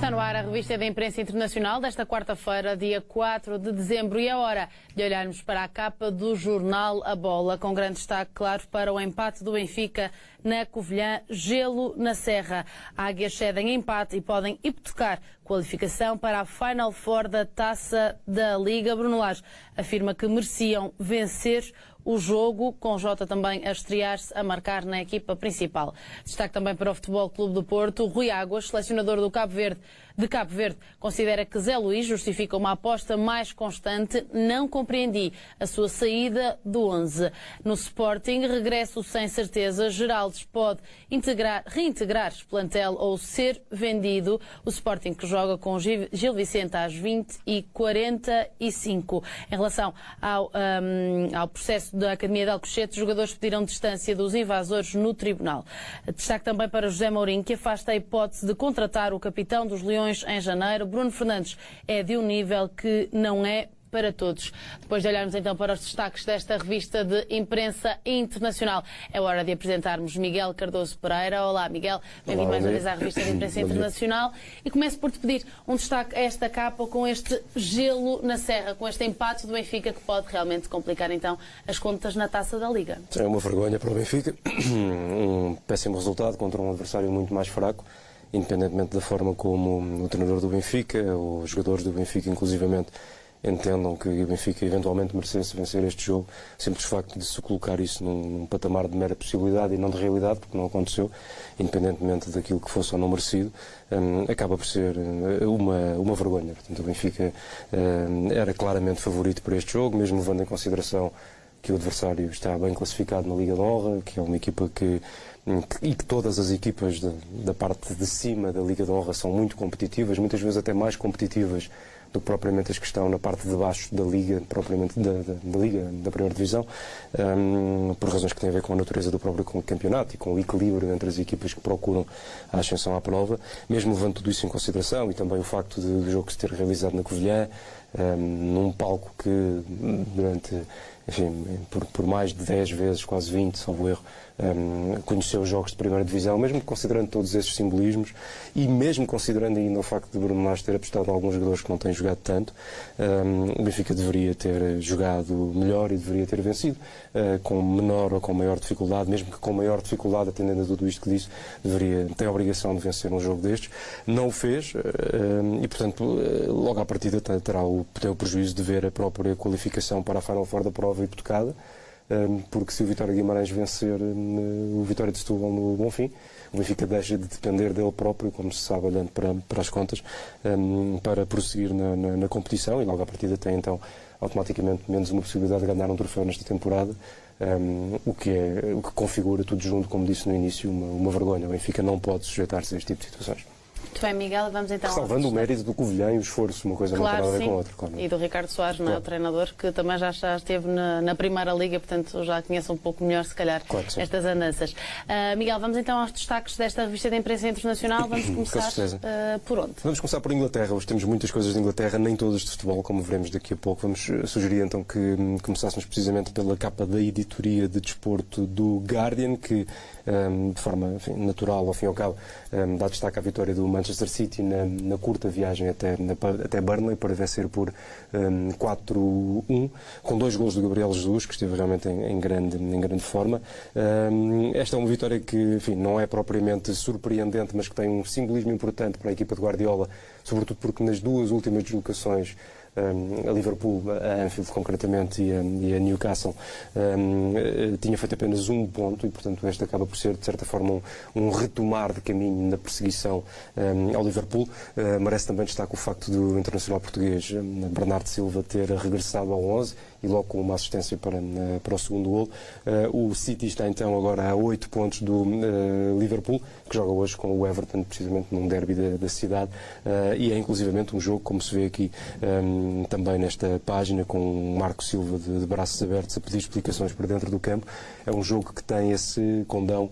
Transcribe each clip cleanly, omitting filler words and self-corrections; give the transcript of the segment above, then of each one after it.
Está no ar a revista da Imprensa Internacional desta quarta-feira, dia 4 de dezembro, e é hora de olharmos para a capa do jornal A Bola, com grande destaque, claro, para o empate do Benfica na Covilhã, gelo na Serra. Águias cedem empate e podem hipotecar qualificação para a Final Four da Taça da Liga. Bruno Lage afirma que mereciam vencer o jogo, com Jota também a estrear-se, a marcar na equipa principal. Destaque também para o Futebol Clube do Porto. Rui Águas, selecionador de Cabo Verde, considera que Zé Luís justifica uma aposta mais constante. Não compreendi a sua saída do 11. No Sporting, regresso sem certeza. Geraldes pode reintegrar plantel ou ser vendido. O Sporting que joga com Gil Vicente às 20h45. Em relação ao processo da Academia de Alcochete, os jogadores pediram distância dos invasores no tribunal. Destaque também para José Mourinho, que afasta a hipótese de contratar o capitão dos Leões em janeiro. Bruno Fernandes é de um nível que não é para todos. Depois de olharmos então para os destaques desta revista de imprensa internacional, é hora de apresentarmos Miguel Cardoso Pereira. Olá, Miguel. Bem-vindo mais uma vez à revista de imprensa internacional. E começo por te pedir um destaque a esta capa com este gelo na Serra, com este empate do Benfica que pode realmente complicar então as contas na Taça da Liga. É uma vergonha para o Benfica. Um péssimo resultado contra um adversário muito mais fraco, independentemente da forma como o treinador do Benfica, os jogadores do Benfica inclusivamente, entendam que o Benfica eventualmente merecesse vencer este jogo. Simples facto de se colocar isso num patamar de mera possibilidade e não de realidade, porque não aconteceu, independentemente daquilo que fosse ou não merecido, acaba por ser uma vergonha. Portanto, o Benfica era claramente favorito para este jogo, mesmo levando em consideração que o adversário está bem classificado na Liga de Honra, que é uma equipa que todas as equipas da parte de cima da Liga de Honra são muito competitivas, muitas vezes até mais competitivas do que propriamente as que estão na parte de baixo da Liga, propriamente da Liga, da primeira divisão, por razões que têm a ver com a natureza do próprio campeonato e com o equilíbrio entre as equipas que procuram a ascensão à prova. Mesmo levando tudo isso em consideração e também o facto de o jogo se ter realizado na Covilhã, num palco que durante, enfim, por mais de 10 vezes, quase 20, salvo erro, conheceu os jogos de primeira divisão, mesmo considerando todos esses simbolismos e mesmo considerando ainda o facto de Bruno Lage ter apostado em alguns jogadores que não têm jogado tanto, o Benfica deveria ter jogado melhor e deveria ter vencido, com menor ou com maior dificuldade, mesmo que com maior dificuldade, atendendo a tudo isto que disse, tem a obrigação de vencer um jogo destes. Não o fez e, portanto, logo à partida terá o prejuízo de ver a própria qualificação para a Final Four da prova hipotecada, porque se o Vitória Guimarães vencer o Vitória de Setúbal no Bonfim, o Benfica deixa de depender dele próprio, como se sabe, olhando para as contas, para prosseguir na competição, e logo à partida tem então automaticamente menos uma possibilidade de ganhar um troféu nesta temporada, o que configura tudo junto, como disse no início, uma vergonha. O Benfica não pode sujeitar-se a este tipo de situações. Muito bem, Miguel, vamos então... Salvando o mérito do Covilhã e o esforço, uma coisa claro, não tem nada a ver sim. com a outra. Claro. E do Ricardo Soares, não é? O treinador, que também já esteve na Primeira Liga, portanto já conhece um pouco melhor, se calhar, claro, estas andanças. Miguel, vamos então aos destaques desta revista da imprensa internacional. Vamos começar por onde? Vamos começar por Inglaterra. Hoje temos muitas coisas de Inglaterra, nem todas de futebol, como veremos daqui a pouco. Vamos sugerir então que começássemos precisamente pela capa da editoria de desporto do Guardian, que de forma, enfim, natural, ao fim e ao cabo, dá destaque à vitória do Manchester City na curta viagem até Burnley para vencer por 4-1, com 2 golos do Gabriel Jesus, que esteve realmente em grande forma. Esta é uma vitória que, enfim, não é propriamente surpreendente, mas que tem um simbolismo importante para a equipa de Guardiola, sobretudo porque nas duas últimas deslocações, a Liverpool, a Anfield concretamente e a Newcastle, tinha feito apenas um ponto e, portanto, este acaba por ser, de certa forma, um retomar de caminho na perseguição ao Liverpool. Merece também destaque o facto do internacional português Bernardo Silva ter regressado ao 11 e logo com uma assistência para o segundo golo. O City está então agora a 8 pontos do Liverpool, que joga hoje com o Everton, precisamente num derby da cidade, e é inclusivamente um jogo, como se vê aqui também nesta página, com o Marco Silva de braços abertos a pedir explicações para dentro do campo. É um jogo que tem esse condão,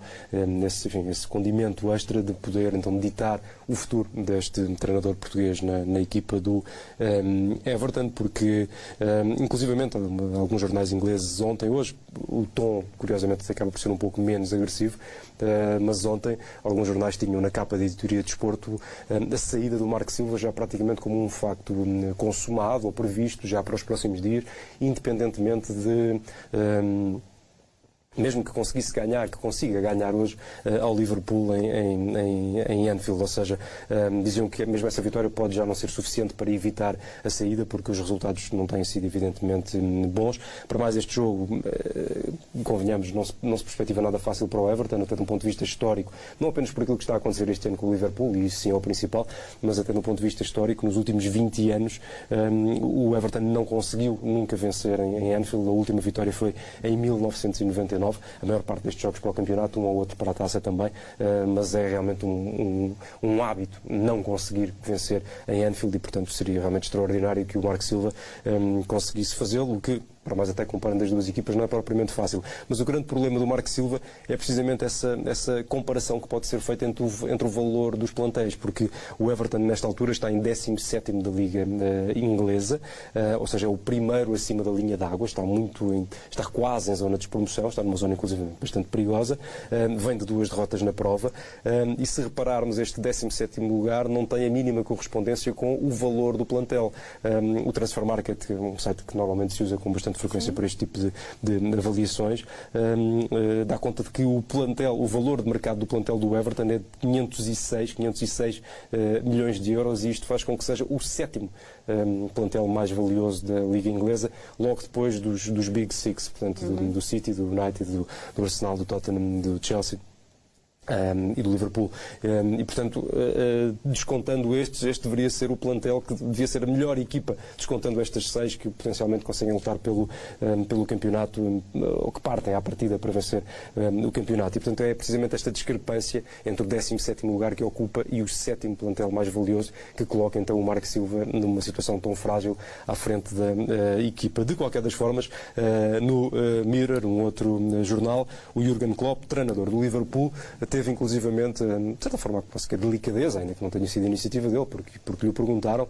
esse condimento extra de poder então ditar o futuro deste treinador português na equipa do Everton, porque inclusivamente alguns jornais ingleses ontem, hoje o tom, curiosamente, acaba por ser um pouco menos agressivo, mas ontem alguns jornais tinham na capa da editoria de desporto a saída do Marco Silva já praticamente como um facto consumado ou previsto já para os próximos dias, independentemente de... mesmo que conseguisse ganhar, que consiga ganhar hoje ao Liverpool em Anfield, ou seja, diziam que mesmo essa vitória pode já não ser suficiente para evitar a saída, porque os resultados não têm sido evidentemente bons. Para mais, este jogo, convenhamos, não se perspectiva nada fácil para o Everton, até de um ponto de vista histórico, não apenas por aquilo que está a acontecer este ano com o Liverpool, e isso sim é o principal, mas até de um ponto de vista histórico, nos últimos 20 anos, o Everton não conseguiu nunca vencer em Anfield. A última vitória foi em 1999. A maior parte destes jogos para o campeonato, um ou outro para a taça também, mas é realmente um hábito não conseguir vencer em Anfield e, portanto, seria realmente extraordinário que o Marco Silva conseguisse fazê-lo, o que, para mais até comparando as duas equipas, não é propriamente fácil. Mas o grande problema do Marco Silva é precisamente essa comparação que pode ser feita entre o valor dos plantéis, porque o Everton, nesta altura, está em 17º da Liga Inglesa, ou seja, é o primeiro acima da linha d'água, está quase em zona de despromoção, está numa zona, inclusive, bastante perigosa, vem de 2 derrotas na prova, e se repararmos, este 17º lugar não tem a mínima correspondência com o valor do plantel. O Transfer Market, um site que normalmente se usa com bastante frequência para este tipo de avaliações, dá conta de que o valor de mercado do plantel do Everton é de 506 milhões de euros, e isto faz com que seja o 7º plantel mais valioso da Liga Inglesa, logo depois dos Big Six, portanto, do City, do United, do Arsenal, do Tottenham, do Chelsea e do Liverpool. E, portanto, descontando este deveria ser o plantel que devia ser a melhor equipa, descontando estas 6 que potencialmente conseguem lutar pelo campeonato, ou que partem à partida para vencer o campeonato. E, portanto, é precisamente esta discrepância entre o 17º lugar que ocupa e o 7º plantel mais valioso que coloca então o Marco Silva numa situação tão frágil à frente da equipa. De qualquer das formas, no Mirror, um outro jornal, o Jürgen Klopp, treinador do Liverpool, teve inclusivamente, de certa forma, a delicadeza, ainda que não tenha sido a iniciativa dele, porque lhe perguntaram,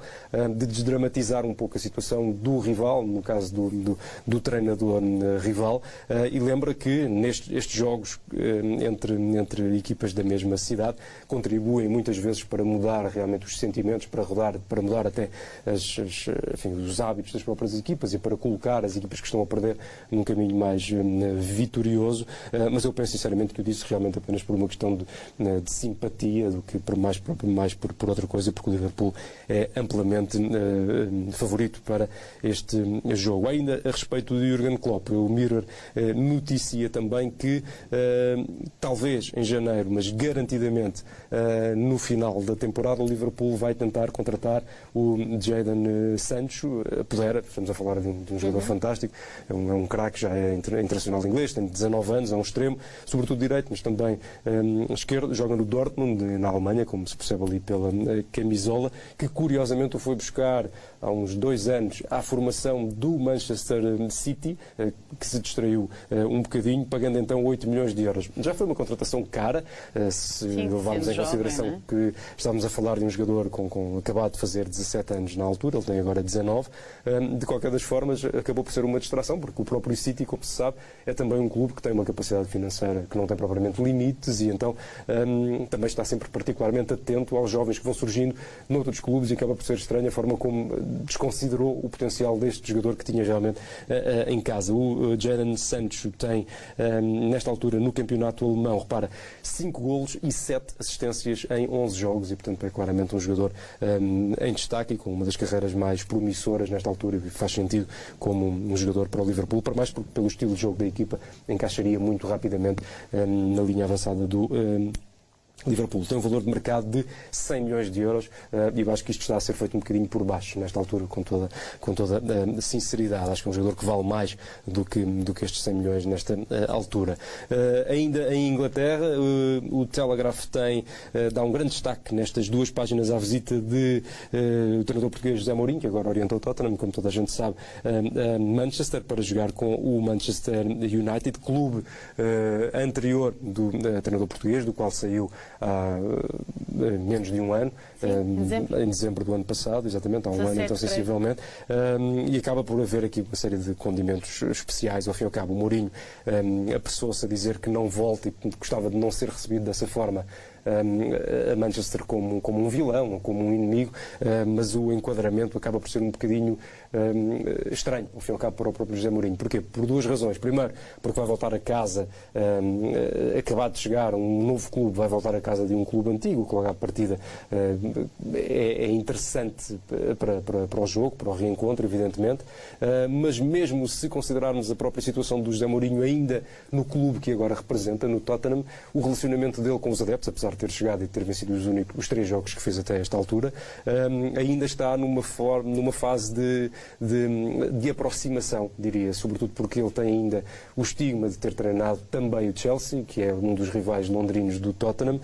de desdramatizar um pouco a situação do rival, no caso do treinador rival, e lembra que estes jogos entre equipas da mesma cidade contribuem muitas vezes para mudar realmente os sentimentos, para mudar até os hábitos das próprias equipas e para colocar as equipas que estão a perder num caminho mais vitorioso, mas eu penso sinceramente que eu disse realmente apenas por uma questão de simpatia do que mais por outra coisa, porque o Liverpool é amplamente favorito para este jogo. Ainda a respeito de Jürgen Klopp, o Mirror noticia também que talvez em janeiro, mas garantidamente no final da temporada, o Liverpool vai tentar contratar o Jadon Sancho. Estamos a falar de um jogador fantástico, é um craque, já é internacional inglês, tem 19 anos, é um extremo, sobretudo direito, mas também esquerdo, joga no Dortmund, na Alemanha, como se percebe ali pela camisola, que curiosamente o foi buscar há uns 2 anos à formação do Manchester City, que se distraiu um bocadinho, pagando então 8 milhões de euros. Já foi uma contratação cara, se levarmos em consideração que estávamos a falar de um jogador com acabado de fazer 17 anos na altura, ele tem agora 19. De qualquer das formas, acabou por ser uma distração, porque o próprio City, como se sabe, é também um clube que tem uma capacidade financeira que não tem propriamente limites, e então também está sempre particularmente atento aos jovens que vão surgindo noutros clubes, e acaba por ser estranha a forma como desconsiderou o potencial deste jogador que tinha realmente em casa. O Jadon Sancho tem, nesta altura, no campeonato alemão, repara, 5 golos e 7 assistências em 11 jogos, e portanto é claramente um jogador em destaque e com uma das carreiras mais promissoras nesta altura, e faz sentido como um jogador para o Liverpool, para mais porque pelo estilo de jogo da equipa encaixaria muito rapidamente na linha avançada do Liverpool. Tem um valor de mercado de 100 milhões de euros, e eu acho que isto está a ser feito um bocadinho por baixo nesta altura, com toda sinceridade. Acho que é um jogador que vale mais do que estes 100 milhões nesta altura. Ainda em Inglaterra, o Telegraph dá um grande destaque nestas 2 páginas à visita de o treinador português José Mourinho, que agora orienta o Tottenham, como toda a gente sabe, Manchester, para jogar com o Manchester United, clube anterior do treinador português, do qual saiu há menos de um ano, em dezembro do ano passado, exatamente, há um ano então sensivelmente, e acaba por haver aqui uma série de condimentos especiais. Ao fim e ao cabo, o Mourinho apressou-se a dizer que não volta e gostava de não ser recebido dessa forma a Manchester como um vilão, como um inimigo, mas o enquadramento acaba por ser um bocadinho estranho, ao fim e ao cabo, para o próprio José Mourinho. Porquê? Por duas razões. Primeiro, porque vai voltar a casa, acabado de chegar um novo clube, vai voltar a casa de um clube antigo, que logo à partida é interessante para o jogo, para o reencontro, evidentemente, mas mesmo se considerarmos a própria situação do José Mourinho ainda no clube que agora representa, no Tottenham, o relacionamento dele com os adeptos, apesar de ter chegado e ter vencido os 3 jogos que fez até esta altura, ainda está numa fase de aproximação, diria, sobretudo porque ele tem ainda o estigma de ter treinado também o Chelsea, que é um dos rivais londrinos do Tottenham,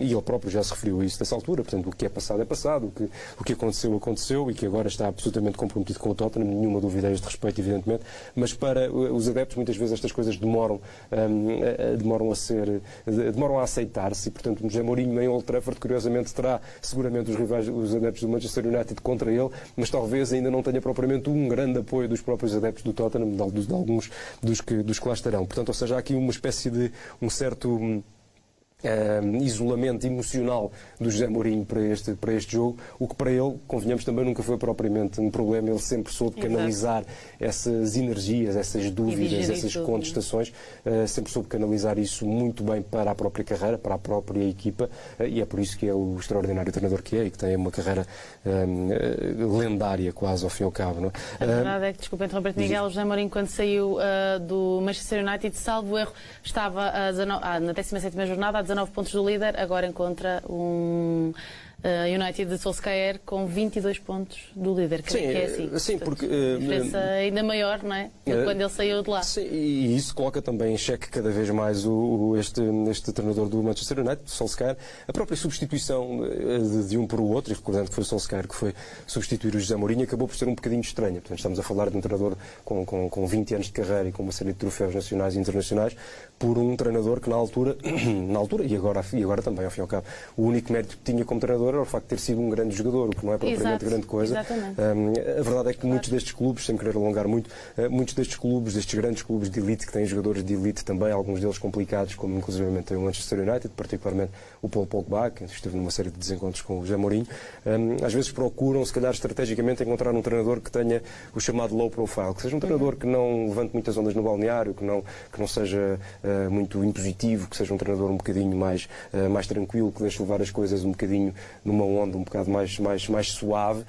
e ele próprio já se referiu a isso nessa altura. Portanto, o que é passado, o que aconteceu, e que agora está absolutamente comprometido com o Tottenham, nenhuma dúvida a este respeito, evidentemente, mas para os adeptos muitas vezes estas coisas demoram a aceitar-se, e portanto o José Mourinho em Old Trafford, curiosamente, terá seguramente os adeptos do Manchester United contra ele, mas talvez ainda não tenha propriamente um grande apoio dos próprios adeptos do Tottenham, de alguns dos que lá estarão. Portanto, ou seja, há aqui uma espécie de um certo isolamento emocional do José Mourinho para este jogo, o que para ele, convenhamos, também nunca foi propriamente um problema. Ele sempre soube canalizar essas energias, essas dúvidas, essas contestações, sempre soube canalizar isso muito bem para a própria carreira, para a própria equipa, e é por isso que é o extraordinário treinador que é, e que tem uma carreira lendária quase ao fim e ao cabo. Não é? A verdade é que, desculpa interromper-te, Miguel, o José Mourinho, quando saiu do Manchester United, salvo erro, estava na 17ª jornada, a 19 pontos do líder, agora encontra um United de Solskjaer com 22 pontos do líder. Sim, que é assim. Sim, portanto, porque a diferença ainda maior, não é? Quando ele saiu de lá. Sim, e isso coloca também em xeque cada vez mais este treinador do Manchester United, Solskjaer, a própria substituição de um por o outro, e recordando que foi o Solskjaer que foi substituir o José Mourinho, acabou por ser um bocadinho estranha. Portanto, estamos a falar de um treinador com 20 anos de carreira e com uma série de troféus nacionais e internacionais, por um treinador que na altura e agora também, ao fim e ao cabo, o único mérito que tinha como treinador era o facto de ter sido um grande jogador, o que não é propriamente grande coisa. A verdade é que muitos destes clubes, sem querer alongar muito, muitos destes grandes clubes de elite, que têm jogadores de elite também, alguns deles complicados, como inclusivamente tem o Manchester United, particularmente o Paul Pogba, que esteve numa série de desencontros com o José Mourinho, às vezes procuram, se calhar estrategicamente, encontrar um treinador que tenha o chamado low profile, que seja um treinador que não levante muitas ondas no balneário, que não seja muito impositivo, que seja um treinador um bocadinho mais tranquilo, que deixe levar as coisas um bocadinho numa onda um bocado mais suave.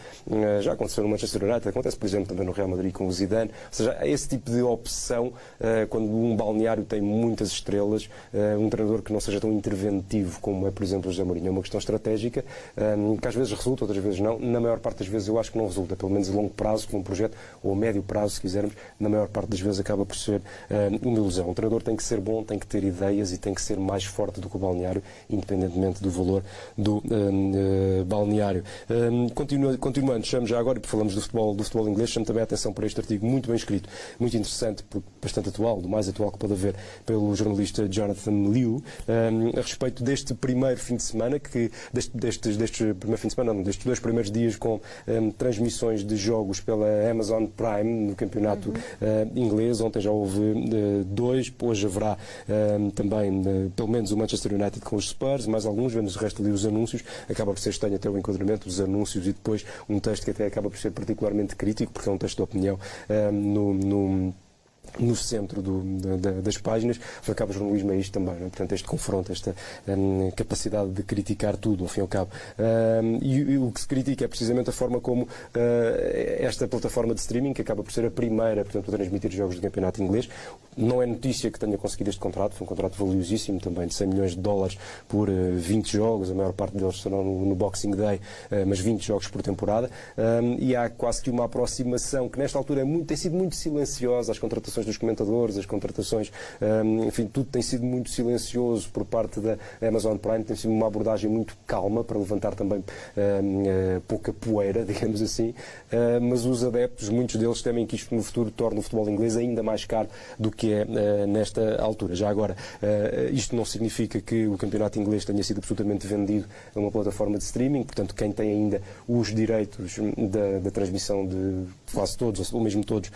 Já aconteceu no Manchester United, acontece, por exemplo, também no Real Madrid com o Zidane. Ou seja, há esse tipo de opção quando um balneário tem muitas estrelas, um treinador que não seja tão interventivo como é, por exemplo, o José Mourinho. É uma questão estratégica que às vezes resulta, outras vezes não. Na maior parte das vezes eu acho que não resulta, pelo menos a longo prazo, como um projeto, ou a médio prazo, se quisermos, na maior parte das vezes acaba por ser uma ilusão. O treinador tem que ser bom, tem que ter ideias e tem que ser mais forte do que o balneário, independentemente do valor do balneário. Continuando, chamo já agora, porque falamos do futebol inglês, chamo também a atenção para este artigo muito bem escrito, muito interessante, bastante atual, do mais atual que pode haver, pelo jornalista Jonathan Liu, a respeito deste primeiro fim de semana, destes dois primeiros dias com transmissões de jogos pela Amazon Prime no campeonato inglês. Ontem já houve 2, hoje haverá também pelo menos o Manchester United com os Spurs, mais alguns, vemos o resto ali os anúncios. Acaba por ser estranho até o enquadramento dos anúncios e depois um texto que até acaba por ser particularmente crítico, porque é um texto de opinião no centro das páginas. Acaba o jornalismo é isto também, não é? Portanto, este confronto, esta capacidade de criticar tudo, ao fim e ao cabo. E o que se critica é precisamente a forma como esta plataforma de streaming, que acaba por ser a primeira, portanto, a transmitir jogos do campeonato inglês. Não é notícia que tenha conseguido este contrato, foi um contrato valiosíssimo também, de 100 milhões de dólares por 20 jogos, a maior parte deles serão no Boxing Day, mas 20 jogos por temporada. E há quase que uma aproximação que nesta altura tem sido muito silenciosa. As contratações contratações dos comentadores, as contratações, enfim, tudo tem sido muito silencioso por parte da Amazon Prime, tem sido uma abordagem muito calma para levantar também pouca poeira, digamos assim, mas os adeptos, muitos deles temem que isto no futuro torne o futebol inglês ainda mais caro do que é nesta altura. Já agora, isto não significa que o campeonato inglês tenha sido absolutamente vendido a uma plataforma de streaming, portanto, quem tem ainda os direitos da transmissão de quase todos, ou mesmo todos,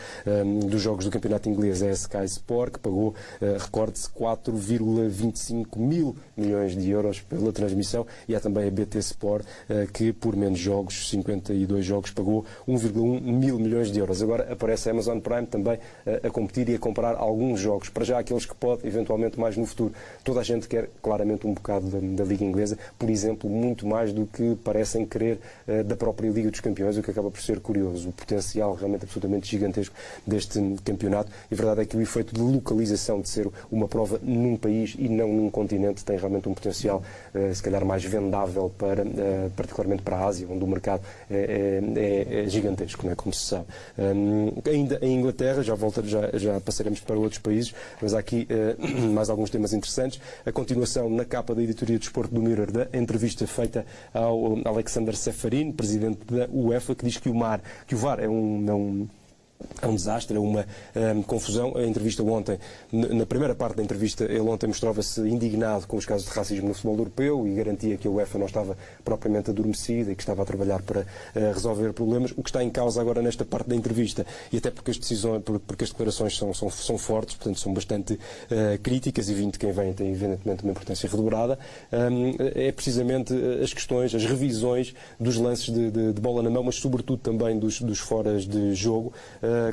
dos jogos do campeonato inglês é a Sky Sport, que pagou, recorde-se, 4,25 mil milhões de euros pela transmissão, e há também a BT Sport, que por menos jogos, 52 jogos, pagou 1,1 mil milhões de euros. Agora aparece a Amazon Prime também a competir e a comprar alguns jogos, para já aqueles que pode, eventualmente, mais no futuro. Toda a gente quer claramente um bocado da Liga Inglesa, por exemplo, muito mais do que parecem querer da própria Liga dos Campeões, o que acaba por ser curioso. O potencial realmente absolutamente gigantesco deste campeonato. E a verdade é que o efeito de localização, de ser uma prova num país e não num continente, tem realmente um potencial, se calhar, mais vendável particularmente para a Ásia, onde o mercado é gigantesco, não é? Como se sabe. Ainda em Inglaterra, já passaremos para outros países, mas há aqui mais alguns temas interessantes. A continuação na capa da editoria de desporto do Mirror da entrevista feita ao Alexander Ceferin, presidente da UEFA, que diz que o VAR é um desastre, é uma confusão. A entrevista ontem, na primeira parte da entrevista, ele ontem mostrava-se indignado com os casos de racismo no futebol europeu e garantia que a UEFA não estava propriamente adormecida e que estava a trabalhar para resolver problemas. O que está em causa agora nesta parte da entrevista, e até porque as declarações são fortes, portanto são bastante críticas, e vindo de quem vem tem evidentemente uma importância redobrada, é precisamente as questões, as revisões dos lances de bola na mão, mas sobretudo também dos foras de jogo,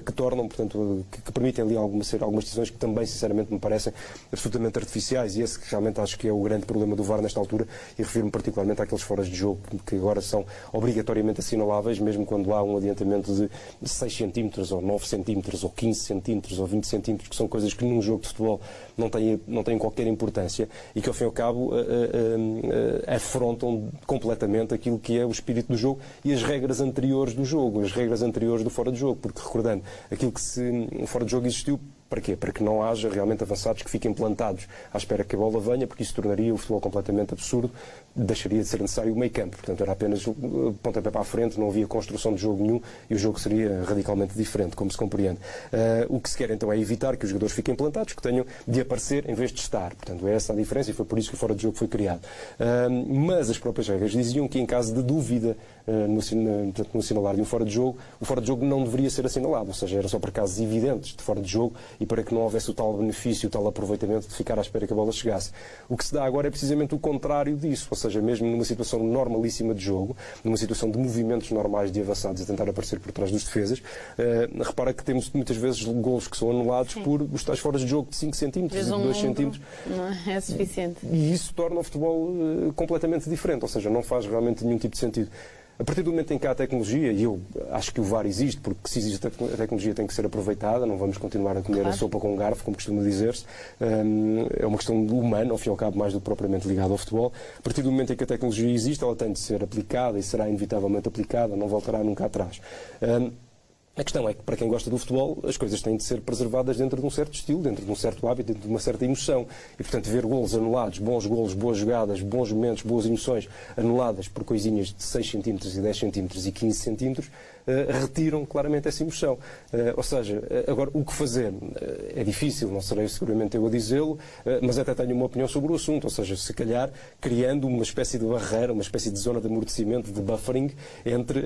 que tornam, portanto, que permitem ali algumas decisões que também, sinceramente, me parecem absolutamente artificiais, e esse que realmente acho que é o grande problema do VAR nesta altura, e refiro-me particularmente àqueles foras de jogo que agora são obrigatoriamente assinaláveis, mesmo quando há um adiantamento de 6 centímetros, ou 9 centímetros, ou 15 centímetros, ou 20 centímetros, que são coisas que num jogo de futebol não têm qualquer importância, e que, ao fim e ao cabo, afrontam completamente aquilo que é o espírito do jogo e as regras anteriores do jogo, as regras anteriores do fora de jogo, porque, recordando, aquilo que o fora de jogo existiu, para quê? Para que não haja realmente avançados que fiquem plantados à espera que a bola venha, porque isso tornaria o futebol completamente absurdo, deixaria de ser necessário o meio campo. Portanto, era apenas pontapé para a frente, não havia construção de jogo nenhum e o jogo seria radicalmente diferente, como se compreende. O que se quer então é evitar que os jogadores fiquem plantados, que tenham de aparecer em vez de estar. Portanto, é essa a diferença e foi por isso que o fora de jogo foi criado. Mas as próprias regras diziam que em caso de dúvida no assinalar de um fora de jogo, o fora de jogo não deveria ser assinalado, ou seja, era só para casos evidentes de fora de jogo e para que não houvesse o tal benefício, o tal aproveitamento de ficar à espera que a bola chegasse. O que se dá agora é precisamente o contrário disso, ou seja, mesmo numa situação normalíssima de jogo, numa situação de movimentos normais de avançados a tentar aparecer por trás dos defesas, repara que temos muitas vezes golos que são anulados por os tais foras de jogo de 5 centímetros, de 2 centímetros. Não é suficiente. E isso torna o futebol completamente diferente, ou seja, não faz realmente nenhum tipo de sentido. A partir do momento em que há tecnologia, e eu acho que o VAR existe, porque se existe a tecnologia tem que ser aproveitada, não vamos continuar a comer a sopa com garfo, como costuma dizer-se. É uma questão humana, ao fim e ao cabo, mais do que propriamente ligada ao futebol. A partir do momento em que a tecnologia existe, ela tem de ser aplicada e será inevitavelmente aplicada, não voltará nunca atrás. A questão é que, para quem gosta do futebol, as coisas têm de ser preservadas dentro de um certo estilo, dentro de um certo hábito, dentro de uma certa emoção. E, portanto, ver golos anulados, bons golos, boas jogadas, bons momentos, boas emoções anuladas por coisinhas de 6 centímetros e 10 centímetros e 15 centímetros, retiram claramente essa emoção. Ou seja, agora, o que fazer? É difícil, não serei seguramente eu a dizê-lo, mas até tenho uma opinião sobre o assunto. Ou seja, se calhar, criando uma espécie de barreira, uma espécie de zona de amortecimento, de buffering, entre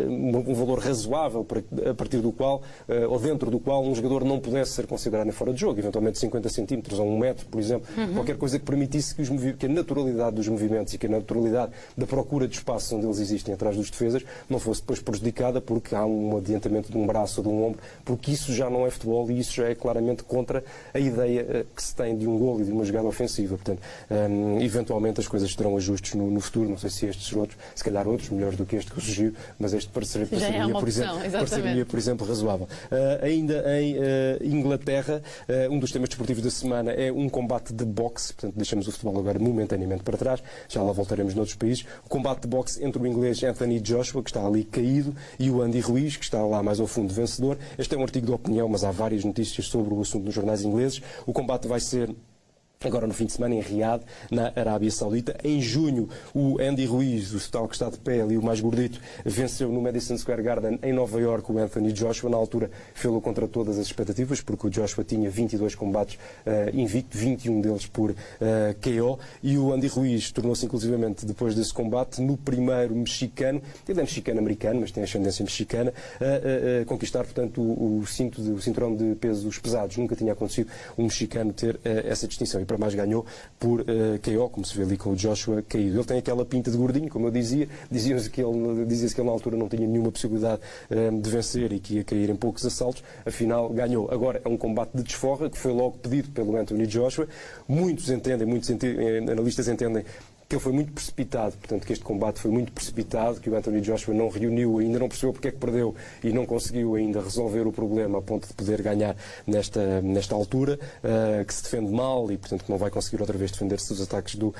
um valor razoável a partir do qual, ou dentro do qual, um jogador não pudesse ser considerado em fora de jogo, eventualmente 50 centímetros ou 1 metro, por exemplo, qualquer coisa que permitisse que a naturalidade dos movimentos e que a naturalidade da procura de espaço onde eles existem atrás dos defesas não fosse depois prejudicada porque há um adiantamento de um braço ou de um ombro, porque isso já não é futebol e isso já é claramente contra a ideia que se tem de um golo e de uma jogada ofensiva. Portanto, eventualmente as coisas terão ajustes no futuro, não sei se estes outros, se calhar outros, melhores do que este que eu sugiro, mas este pareceria, por exemplo, academia, por exemplo, razoável. Ainda em Inglaterra, um dos temas desportivos da semana é um combate de boxe, portanto deixamos o futebol agora momentaneamente para trás, já lá voltaremos noutros países. O combate de boxe entre o inglês Anthony Joshua, que está ali caído, e o Andy Ruiz, que está lá mais ao fundo vencedor. Este é um artigo de opinião, mas há várias notícias sobre o assunto nos jornais ingleses. O combate vai ser agora no fim de semana em Riad, na Arábia Saudita. Em junho, o Andy Ruiz, o tal que está de pé ali, o mais gordito, venceu no Madison Square Garden em Nova Iorque o Anthony Joshua. Na altura fê-lo contra todas as expectativas, porque o Joshua tinha 22 combates invicto, 21 deles por KO, e o Andy Ruiz tornou-se inclusivamente, depois desse combate, no primeiro mexicano, ele é mexicano-americano, mas tem ascendência mexicana, a conquistar, portanto, o cinturão de pesos pesados. Nunca tinha acontecido um mexicano ter essa distinção. Para mais ganhou por KO, como se vê ali com o Joshua caído. Ele tem aquela pinta de gordinho, como eu dizia, dizia-se que ele na altura não tinha nenhuma possibilidade de vencer e que ia cair em poucos assaltos, afinal ganhou. Agora é um combate de desforra que foi logo pedido pelo Anthony Joshua. Muitos analistas entendem que ele foi muito precipitado, portanto que este combate foi muito precipitado, que o Anthony Joshua não reuniu, ainda não percebeu porque é que perdeu e não conseguiu ainda resolver o problema a ponto de poder ganhar nesta altura, que se defende mal e portanto que não vai conseguir outra vez defender-se dos ataques do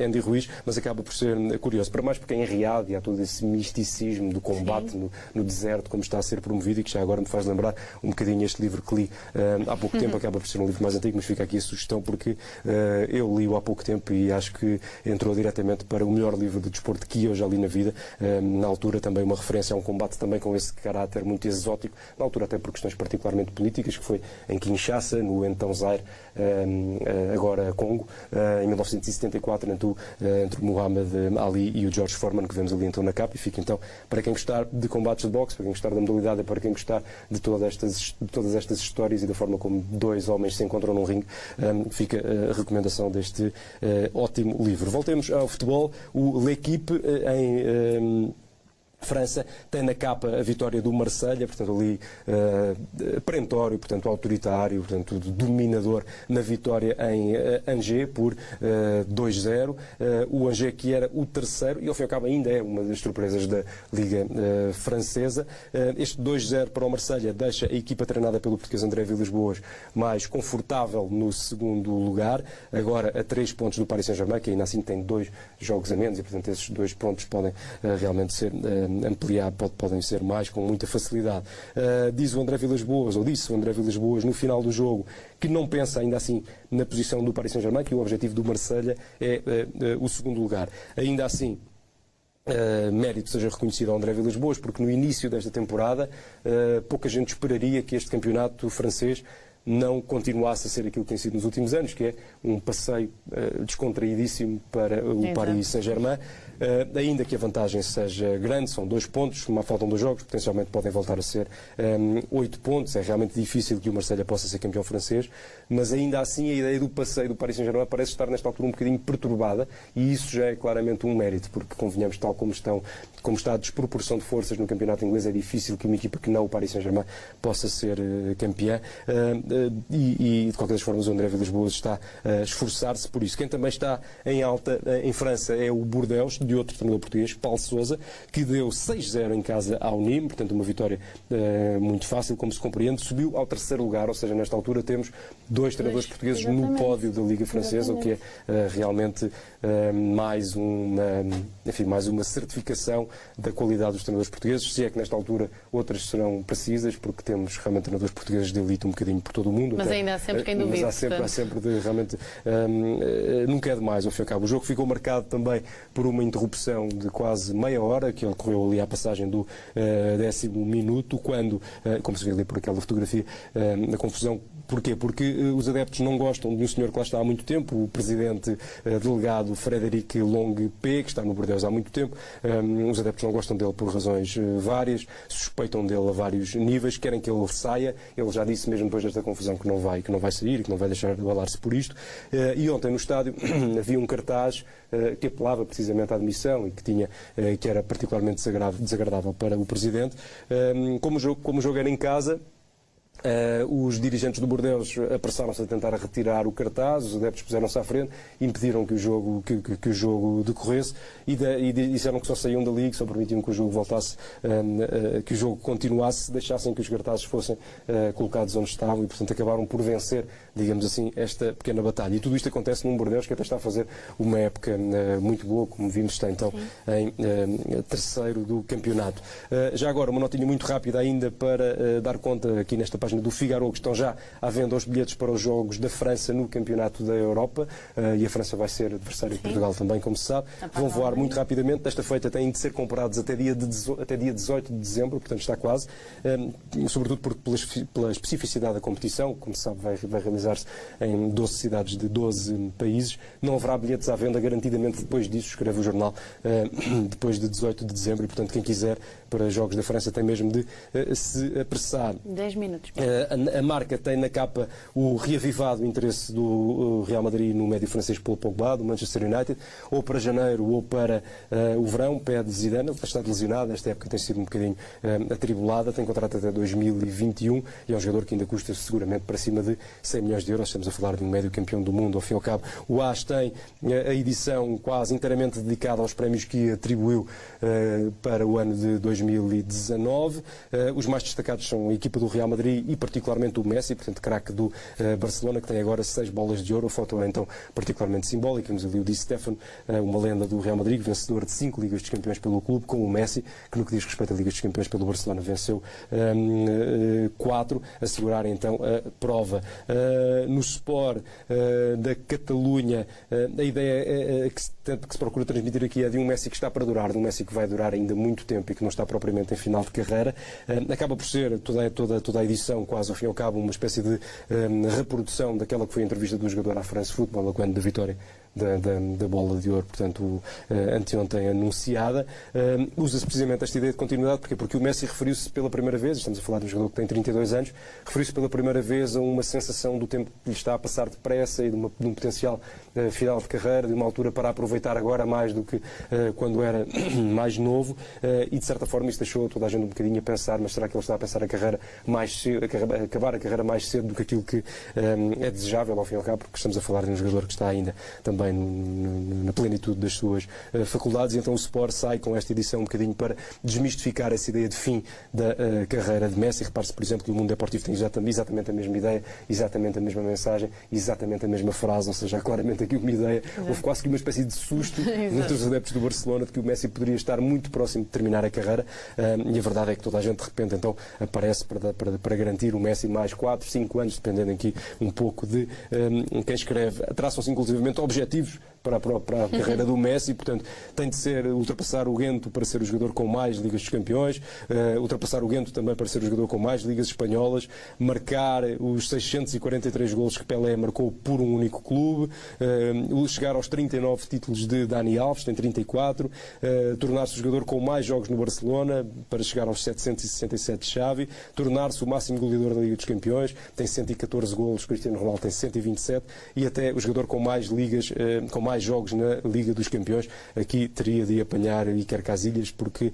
Andy Ruiz, mas acaba por ser curioso, para mais porque é em Riad e há todo esse misticismo do combate no deserto, como está a ser promovido, e que já agora me faz lembrar um bocadinho este livro que li há pouco tempo, acaba por ser um livro mais antigo, mas fica aqui a sugestão porque eu li-o há pouco tempo e acho que entrou diretamente para o melhor livro de desporto que eu já li na vida. Na altura também uma referência a um combate também com esse caráter muito exótico, na altura até por questões particularmente políticas, que foi em Kinshasa, no então Zaire, agora Congo, em 1974, entre o Muhammad Ali e o George Foreman, que vemos ali então na capa. E fica então, para quem gostar de combates de boxe, para quem gostar da modalidade, para quem gostar de todas estas histórias e da forma como dois homens se encontram num ringue, fica a recomendação deste ótimo livro. Voltemos ao futebol. O L'Équipe em França tem na capa a vitória do Marselha, portanto ali perentório, portanto autoritário, portanto dominador na vitória em Angers por 2-0. O Angers que era o terceiro e ao fim e ao cabo ainda é uma das surpresas da Liga Francesa. Este 2-0 para o Marselha deixa a equipa treinada pelo português André Villas-Boas mais confortável no segundo lugar, agora a 3 pontos do Paris Saint-Germain, que ainda assim tem 2 jogos a menos e portanto esses 2 pontos podem realmente ser ampliar, podem ser mais com muita facilidade. Disse o André Villas-Boas no final do jogo que não pensa ainda assim na posição do Paris Saint-Germain, que o objetivo do Marselha é o segundo lugar. Ainda assim, mérito seja reconhecido ao André Villas-Boas, porque no início desta temporada pouca gente esperaria que este campeonato francês não continuasse a ser aquilo que tem sido nos últimos anos, que é um passeio descontraídíssimo para o Paris Saint-Germain, ainda que a vantagem seja grande, são 2 pontos, faltam 2 jogos, potencialmente podem voltar a ser 8 pontos, é realmente difícil que o Marselha possa ser campeão francês, mas ainda assim a ideia do passeio do Paris Saint-Germain parece estar nesta altura um bocadinho perturbada, e isso já é claramente um mérito, porque convenhamos, tal como está a desproporção de forças no campeonato inglês, é difícil que uma equipa que não o Paris Saint-Germain possa ser campeã. E de qualquer das formas o André Villas-Boas está a esforçar-se por isso. Quem também está em alta em França é o Bordeaux, de outro treinador português, Paulo Sousa, que deu 6-0 em casa ao Nîmes, portanto uma vitória muito fácil, como se compreende, subiu ao terceiro lugar, ou seja, nesta altura temos 2 treinadores portugueses no pódio da Liga Francesa, o que é realmente mais uma certificação da qualidade dos treinadores portugueses, se é que nesta altura outras serão precisas, porque temos realmente treinadores portugueses de elite um bocadinho por todo o mundo. Mas ainda há sempre quem duvide. Mas há sempre realmente nunca é demais, ao fim e ao cabo. O jogo ficou marcado também por uma interrupção de quase meia hora, que ocorreu ali à passagem do 10º minuto, quando, como se vê ali por aquela fotografia, a confusão. Porquê? Porque os adeptos não gostam de um senhor que lá está há muito tempo, o presidente delegado Frédéric Longuepé, que está no Bordeaux há muito tempo. Os adeptos não gostam dele por razões várias, suspeitam dele a vários níveis, querem que ele saia. Ele já disse mesmo depois desta confusão que não vai sair, que não vai deixar de abalar-se por isto. E ontem no estádio havia um cartaz que apelava precisamente à admissão e que era particularmente desagradável para o presidente. Como o jogo era em casa, Os dirigentes do Bordeaux apressaram-se a tentar retirar o cartaz, os adeptos puseram-se à frente, impediram que o jogo decorresse e disseram que só saíam dali, que só permitiam que o jogo voltasse, que o jogo continuasse, deixassem que os cartazes fossem colocados onde estavam e, portanto, acabaram por vencer, digamos assim, esta pequena batalha. E tudo isto acontece num Bordeaux que até está a fazer uma época muito boa, como vimos, está então em terceiro do campeonato. Já agora, uma notinha muito rápida ainda para dar conta aqui nesta página do Figaro, que estão já à venda os bilhetes para os Jogos da França no Campeonato da Europa, e a França vai ser adversário de Portugal também, como se sabe. Vão voar muito rapidamente. Desta feita têm de ser comprados até dia 18 de dezembro, portanto está quase, sobretudo pela especificidade da competição, como se sabe vai realizar-se em 12 cidades de 12 países. Não haverá bilhetes à venda garantidamente depois disso, escreve o jornal, depois de 18 de dezembro, e portanto quem quiser para Jogos da França tem mesmo de se apressar. 10 minutos. A marca tem na capa o reavivado interesse do Real Madrid no médio francês Paul Pogba, do Manchester United, ou para janeiro ou para o verão, pede Zidane. Ele está lesionado, esta época tem sido um bocadinho atribulada, tem contrato até 2021 e é um jogador que ainda custa seguramente para cima de 100 milhões de euros. Estamos a falar de um médio campeão do mundo, ao fim e ao cabo. O AS tem a edição quase inteiramente dedicada aos prémios que atribuiu para o ano de 2019. Os mais destacados são a equipa do Real Madrid e particularmente o Messi, portanto craque do Barcelona, que tem agora 6 bolas de ouro. A foto é então particularmente simbólica. Temos ali o Di Stéfano, uma lenda do Real Madrid, vencedor de 5 Ligas dos Campeões pelo clube, como o Messi, que no que diz respeito a Ligas dos Campeões pelo Barcelona venceu 4, a segurar então a prova. No Sport da Catalunha, a ideia que se procura transmitir aqui é de um Messi que está para durar, de um Messi que vai durar ainda muito tempo e que não está propriamente em final de carreira. Acaba por ser toda a edição, quase ao fim e ao cabo, uma espécie de reprodução daquela que foi a entrevista do jogador à France Football, quando da vitória da bola de ouro, portanto, anteontem anunciada. Usa-se precisamente esta ideia de continuidade, porque o Messi referiu-se pela primeira vez, estamos a falar de um jogador que tem 32 anos, referiu-se pela primeira vez a uma sensação do tempo que lhe está a passar depressa e de um potencial final de carreira, de uma altura para aproveitar agora mais do que quando era mais novo, e de certa forma isso deixou toda a gente um bocadinho a pensar, mas será que ele está a pensar a carreira mais cedo, acabar a carreira mais cedo do que aquilo que é desejável, ao fim e ao cabo, porque estamos a falar de um jogador que está ainda também na plenitude das suas faculdades, e então o Sport sai com esta edição um bocadinho para desmistificar essa ideia de fim da carreira de Messi. Repare-se, por exemplo, que o Mundo Deportivo tem exatamente a mesma ideia, exatamente a mesma mensagem, exatamente a mesma frase, ou seja, há claramente aqui uma ideia, houve quase que uma espécie de susto entre os adeptos do Barcelona de que o Messi poderia estar muito próximo de terminar a carreira, e a verdade é que toda a gente de repente então aparece para garantir o Messi mais 4, 5 anos, dependendo aqui um pouco de quem escreve. Traçam-se inclusivamente objetivos para a carreira do Messi, portanto, tem de ser ultrapassar o Guento para ser o jogador com mais Ligas dos Campeões, ultrapassar o Guento também para ser o jogador com mais Ligas Espanholas, marcar os 643 golos que Pelé marcou por um único clube, chegar aos 39 títulos de Dani Alves, tem 34, tornar-se o jogador com mais jogos no Barcelona para chegar aos 767 de Xavi, tornar-se o máximo goleador da Liga dos Campeões, tem 114 golos, Cristiano Ronaldo tem 127, e até o jogador com mais ligas, com mais jogos na Liga dos Campeões. Aqui teria de apanhar Iker Casillas, porque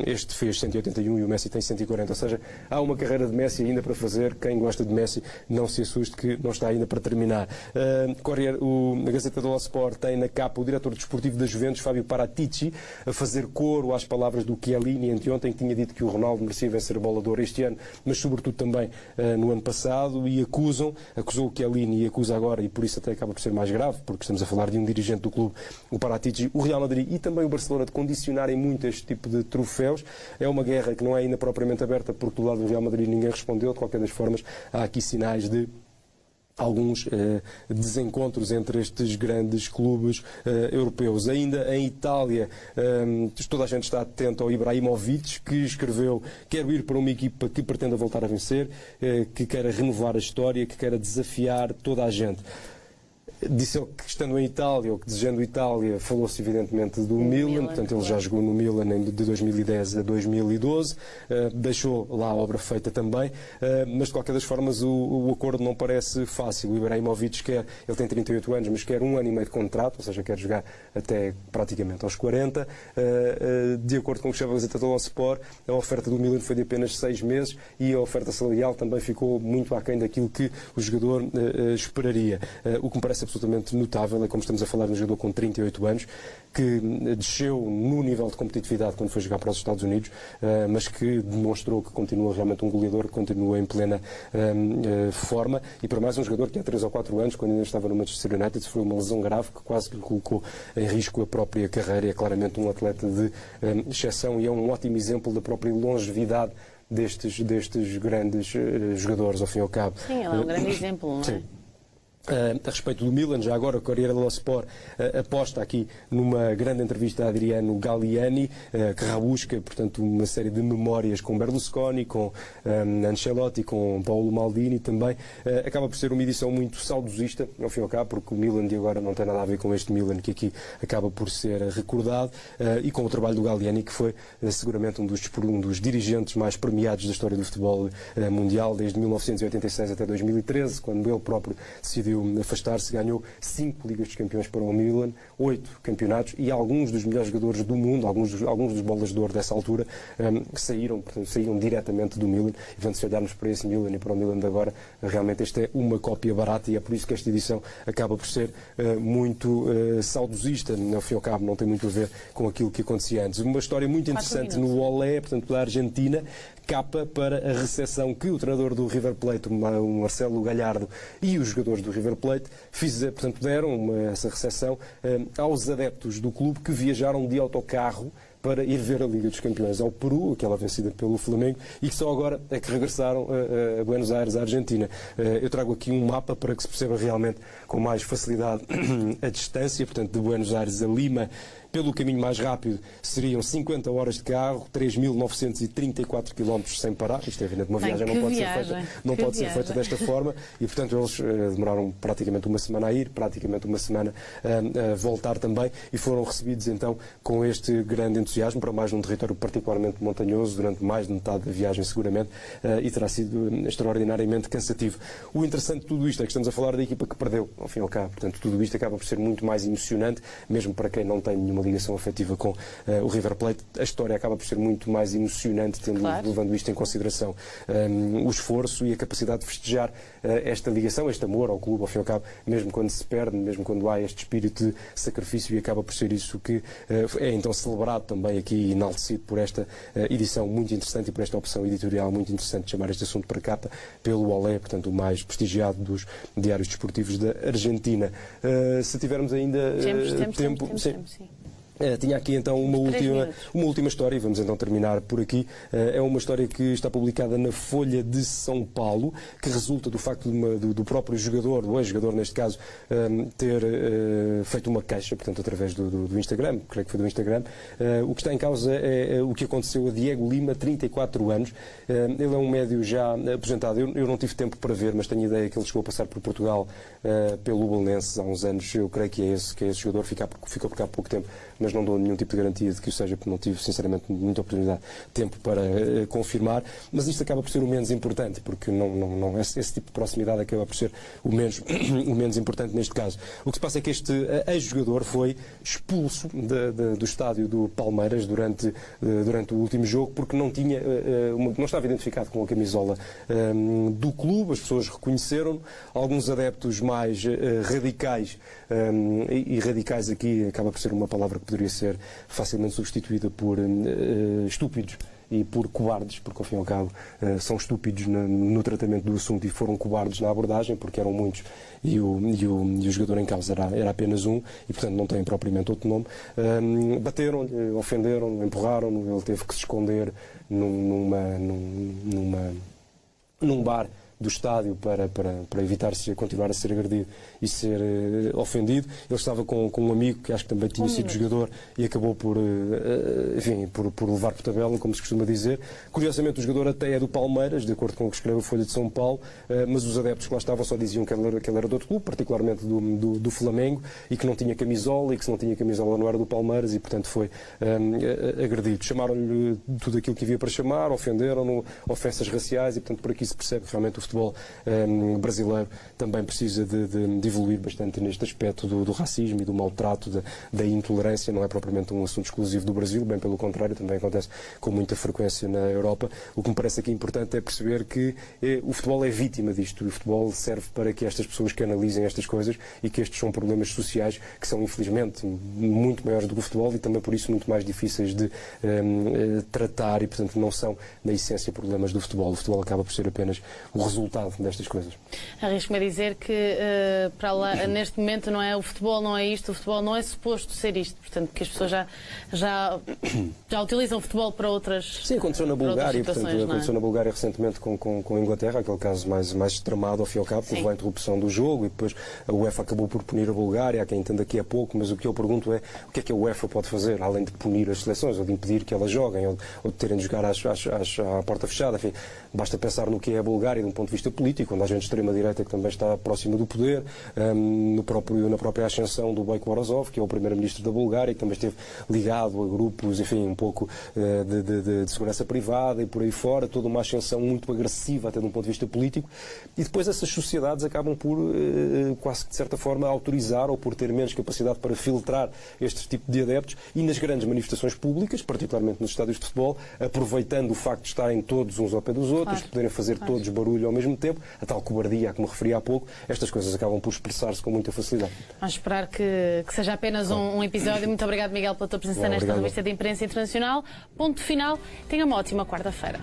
este fez 181 e o Messi tem 140, ou seja, há uma carreira de Messi ainda para fazer. Quem gosta de Messi não se assuste que não está ainda para terminar. A Gazeta dello Sport tem na capa o diretor desportivo da Juventus, Fábio Paratici, a fazer coro às palavras do Chiellini anteontem, que tinha dito que o Ronaldo merecia vencer a Bola de Ouro este ano, mas sobretudo também no ano passado, e acusou o Chiellini e acusa agora, e por isso até acaba por ser mais grave, porque estamos a falar de um dirigente do clube, o Paratici, o Real Madrid e também o Barcelona, de condicionarem muito este tipo de troféus. É uma guerra que não é ainda propriamente aberta, porque do lado do Real Madrid ninguém respondeu. De qualquer das formas, há aqui sinais de alguns desencontros entre estes grandes clubes europeus. Ainda em Itália, toda a gente está atento ao Ibrahimovic, que escreveu: quero ir para uma equipa que pretenda voltar a vencer, que queira renovar a história, que queira desafiar toda a gente. Disse ele que estando em Itália, ou que desejando Itália, falou-se evidentemente do Milan, portanto ele já jogou no Milan de 2010 a 2012, deixou lá a obra feita também, mas de qualquer das formas o acordo não parece fácil. O Ibrahimovic quer, ele tem 38 anos, mas quer 1 ano e meio de contrato, ou seja, quer jogar até praticamente aos 40. De acordo com o que estava a dizer Trabzonspor, a oferta do Milan foi de apenas 6 meses e a oferta salarial também ficou muito aquém daquilo que o jogador esperaria. O que me parece absolutamente notável é como estamos a falar de um jogador com 38 anos, que desceu no nível de competitividade quando foi jogar para os Estados Unidos, mas que demonstrou que continua realmente um goleador, que continua em plena forma, e para mais um jogador que há 3 ou 4 anos, quando ainda estava no Manchester United, sofreu uma lesão grave que quase lhe colocou em risco a própria carreira. É claramente um atleta de exceção e é um ótimo exemplo da própria longevidade destes grandes jogadores, ao fim e ao cabo. Sim, ele é um grande exemplo, não é? Sim. A respeito do Milan, já agora o Corriere dello Sport aposta aqui numa grande entrevista a Adriano Galliani, que rabusca, portanto, uma série de memórias com Berlusconi, com Ancelotti, com Paulo Maldini também. Acaba por ser uma edição muito saudosista, ao fim e ao cabo, porque o Milan de agora não tem nada a ver com este Milan que aqui acaba por ser recordado, e com o trabalho do Galliani, que foi seguramente um dos dirigentes mais premiados da história do futebol mundial, desde 1986 até 2013, quando ele próprio decidiu afastar-se. Ganhou 5 Ligas dos Campeões para o Milan, 8 campeonatos, e alguns dos melhores jogadores do mundo, alguns dos bolas de ouro dessa altura, saíram diretamente do Milan. E portanto, se olharmos para esse Milan e para o Milan de agora, realmente esta é uma cópia barata, e é por isso que esta edição acaba por ser muito saudosista. Ao fim e ao cabo, não tem muito a ver com aquilo que acontecia antes. Uma história muito interessante no Olé, portanto, da Argentina, capa para a recepção que o treinador do River Plate, o Marcelo Gallardo, e os jogadores do River Plate deram essa recepção aos adeptos do clube que viajaram de autocarro para ir ver a Liga dos Campeões ao Peru, aquela vencida pelo Flamengo, e que só agora é que regressaram a Buenos Aires, à Argentina. Eu trago aqui um mapa para que se perceba realmente com mais facilidade a distância, portanto, de Buenos Aires a Lima. Pelo caminho mais rápido seriam 50 horas de carro, 3.934 km sem parar. Isto é evidente, uma viagem não pode ser feita desta forma, e portanto eles demoraram praticamente uma semana a ir, praticamente uma semana a voltar também, e foram recebidos então com este grande entusiasmo, para mais num território particularmente montanhoso, durante mais de metade da viagem seguramente, e terá sido extraordinariamente cansativo. O interessante de tudo isto é que estamos a falar da equipa que perdeu, ao fim e ao cabo. Portanto, tudo isto acaba por ser muito mais emocionante, mesmo para quem não tem nenhuma ligação afetiva com o River Plate. A história acaba por ser muito mais emocionante, levando isto em consideração, o esforço e a capacidade de festejar esta ligação, este amor ao clube, ao fim e ao cabo, mesmo quando se perde, mesmo quando há este espírito de sacrifício, e acaba por ser isso que é então celebrado também aqui e enaltecido por esta edição muito interessante e por esta opção editorial muito interessante de chamar este assunto para capa pelo Olé, portanto o mais prestigiado dos diários desportivos da Argentina. Se tivermos ainda tempo, sim. Tinha aqui então uma última história, e vamos então terminar por aqui. É uma história que está publicada na Folha de São Paulo, que resulta do facto do próprio jogador, do ex-jogador neste caso, ter feito uma queixa, portanto através do Instagram, creio que foi do Instagram. O que está em causa é o que aconteceu a Diego Lima, 34 anos. Ele é um médio já aposentado. Eu não tive tempo para ver, mas tenho ideia que ele chegou a passar por Portugal pelo Belenenses há uns anos. Eu creio que é esse jogador, ficou por cá há pouco tempo, mas não dou nenhum tipo de garantia de que o seja, porque não tive, sinceramente, muita oportunidade, tempo para confirmar. Mas isto acaba por ser o menos importante, porque esse tipo de proximidade acaba por ser o menos importante neste caso. O que se passa é que este ex-jogador foi expulso do estádio do Palmeiras durante o último jogo, porque não estava identificado com a camisola do clube. As pessoas reconheceram, alguns adeptos mais radicais, e radicais aqui acaba por ser uma palavra que poderia ser facilmente substituída por estúpidos e por cobardes, porque ao fim e ao cabo são estúpidos no tratamento do assunto, e foram cobardes na abordagem, porque eram muitos e o jogador em causa era apenas um, e portanto não tem propriamente outro nome. Bateram-lhe, ofenderam-no, empurraram-no, ele teve que se esconder num bar do estádio para evitar continuar a ser agredido e ser ofendido. Ele estava com um amigo que acho que também tinha sido jogador e acabou por levar por tabela, como se costuma dizer. Curiosamente, o jogador até é do Palmeiras, de acordo com o que escreve a Folha de São Paulo, mas os adeptos que lá estavam só diziam que ele era de outro clube, particularmente do Flamengo, e que não tinha camisola, e que se não tinha camisola não era do Palmeiras, e portanto foi agredido. Chamaram-lhe tudo aquilo que havia para chamar, ofenderam-no, ofensas raciais, e portanto por aqui se percebe que realmente o futebol brasileiro também precisa de evoluir bastante neste aspecto do racismo e do maltrato, da intolerância. Não é propriamente um assunto exclusivo do Brasil, bem pelo contrário, também acontece com muita frequência na Europa. O que me parece aqui importante é perceber que o futebol é vítima disto, e o futebol serve para que estas pessoas canalizem estas coisas, e que estes são problemas sociais que são infelizmente muito maiores do que o futebol, e também por isso muito mais difíceis de tratar, e portanto não são na essência problemas do futebol. O futebol acaba por ser apenas o resultado destas coisas. Arrisco-me a dizer que para lá, neste momento não é o futebol, não é isto, o futebol não é suposto ser isto, portanto que as pessoas já utilizam o futebol para outras. Sim, aconteceu na Bulgária, aconteceu na Bulgária recentemente com a Inglaterra, aquele caso mais extremado ao fim e ao cabo, que levou à interrupção do jogo, e depois a UEFA acabou por punir a Bulgária. Há quem entenda que é pouco, mas o que eu pergunto é o que é que a UEFA pode fazer, além de punir as seleções, ou de impedir que elas joguem, ou de terem de jogar à porta fechada. Enfim, basta pensar no que é a Bulgária de um ponto de vista político, onde há gente de extrema-direita que também está próxima do poder, na própria ascensão do Beko Borisov, que é o primeiro-ministro da Bulgária, que também esteve ligado a grupos, enfim, um pouco de segurança privada e por aí fora, toda uma ascensão muito agressiva até de um ponto de vista político, e depois essas sociedades acabam por, quase que de certa forma, autorizar ou por ter menos capacidade para filtrar este tipo de adeptos, e nas grandes manifestações públicas, particularmente nos estádios de futebol, aproveitando o facto de estarem todos uns ao pé dos outros, de poderem fazer todos barulho ao mesmo tempo, a tal cobardia a que me referi há pouco, estas coisas acabam por expressar-se com muita facilidade. Vamos esperar que seja apenas um episódio. Muito obrigado, Miguel, pela tua presença nesta revista de imprensa internacional. Ponto final. Tenha uma ótima quarta-feira.